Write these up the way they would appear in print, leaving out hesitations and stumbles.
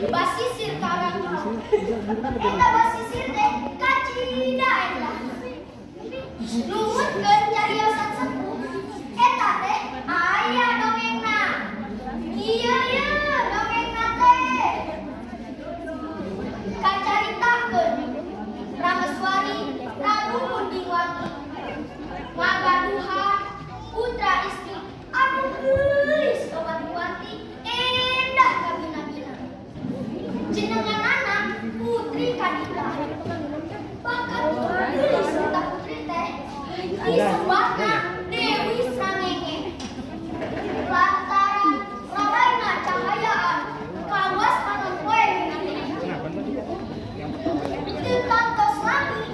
Basisir karang eta basisir teh kacida eta nuhunkeun cariosan sepuh eta teh aya dongengna ieu dongengna teh kacaritakeun Rameswari Prabu Mundingwati ngagaduhan putra istri anu geulis kawati-wati endah kabina-bina jenenganana putri kadita bahkan geulis kita putri teh disebutna Dewi Srangenge lantaran lalaina cahayaan kawas panempoe teu kantos lami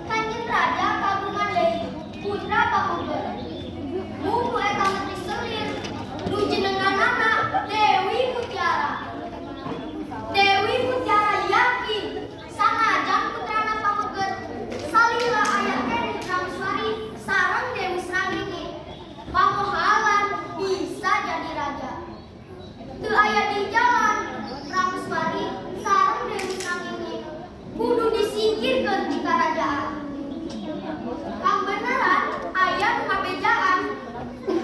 Kanjeng Raja kagungan deui putra pamuga mugu eta menteri selir nu jenenganana Dewi Mutiara. Dewi Mutiara yakin sanajan putrana pamuget salila aya keneh Rameswari sareng Dewi Srangenge pamohalan bisa jadi raja. Teu aya di jalan Rameswari sareng Dewi Srangenge kudu disingkirkeun ti karajaan. Kang beneran aya nu ngabejaan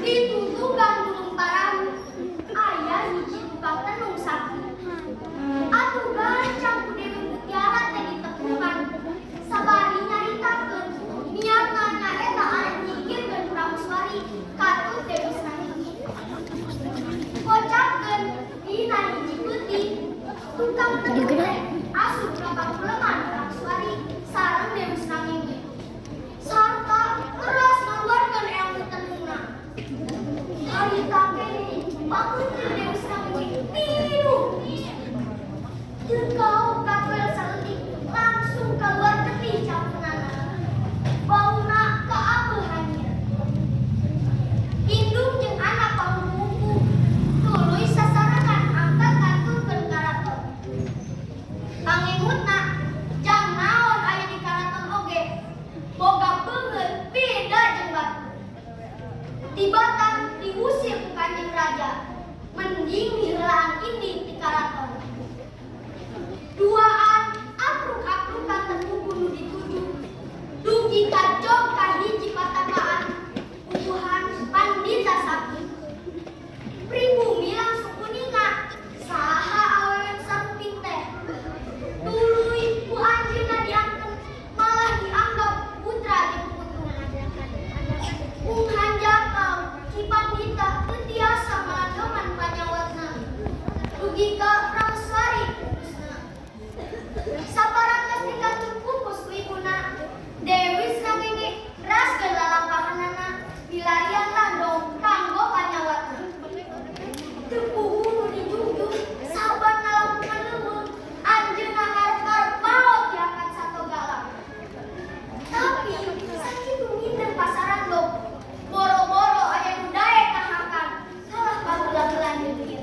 ditutukan gunung Parahu aya hiji tukang tenung sakti. Atuh gancang ku Dewi Mutiara teh ditepungan sabari nyaritakeun niatna nyaeta arep nyingkirkeun Rameswari katut Dewi Srangenge. Kocapkeun dina hiji peuting tukang tenung teh asup ka pangkuleman Rameswari sareng Dewi Srangenge sarta keras ngaluarkeun ilmu tenungna. Harita keneh pangeutir Dewi Srangenge tilu Teu kakuel saeutik langsung keluar getih campunana. Bauna kaabeuhannya. Indung jeung anak pangungku tuluy sasarengan angkat nganturkeun karaton. Pangengutna jang naon aya di karaton oge boga beungeut beda jeung batu. Tibatan diusir ku Kanjeng Raja mending hireulaan inding ti karaton. Duaan akruk-akrukan temuku nu dituju dugi kajog ka hiji patakaan puguhan Pandita Sakti. Pribumi langsung kuningat saha awewe samping teh. Tuluy ku anjeunna diangkeun malah dianggap putra jeung putu. Unghan jakal Ki Pandita teu tiasa malandoman panyawatna dugi ka Rameswari. Sabarang dikatur pupus ku ibuna Dewi Srangenge raskeun lalampahanana bilarian landong kanggo panyawatna. Teu puguh nu dijunjung saban ngalampungan leuweung anjeunna ngarep-ngarep paot diangkat sato galak. Tapi sakitu minder pasarandog boro-boro aya nu daek kahakan kalah pageula-geulan deui.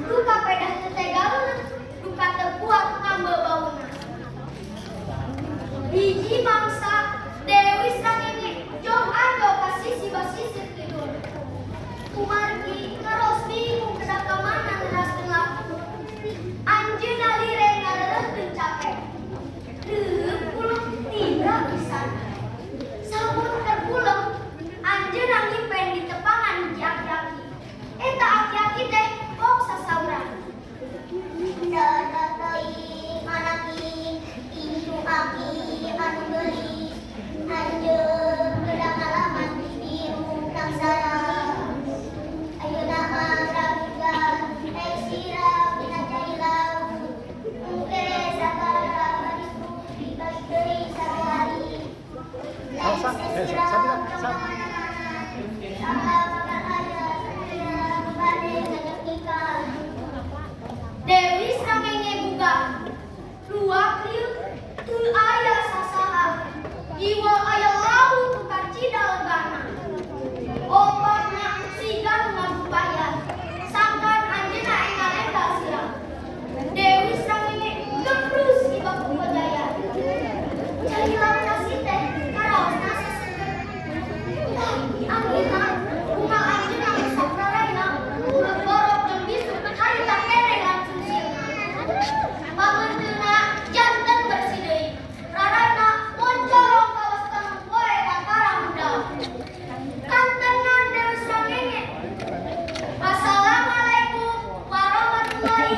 Duka pedah teu tegaeun duka teu kuat ngambeu bauna. Hiji mangsa Dewi Srangenge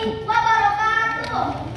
wabarakatuh.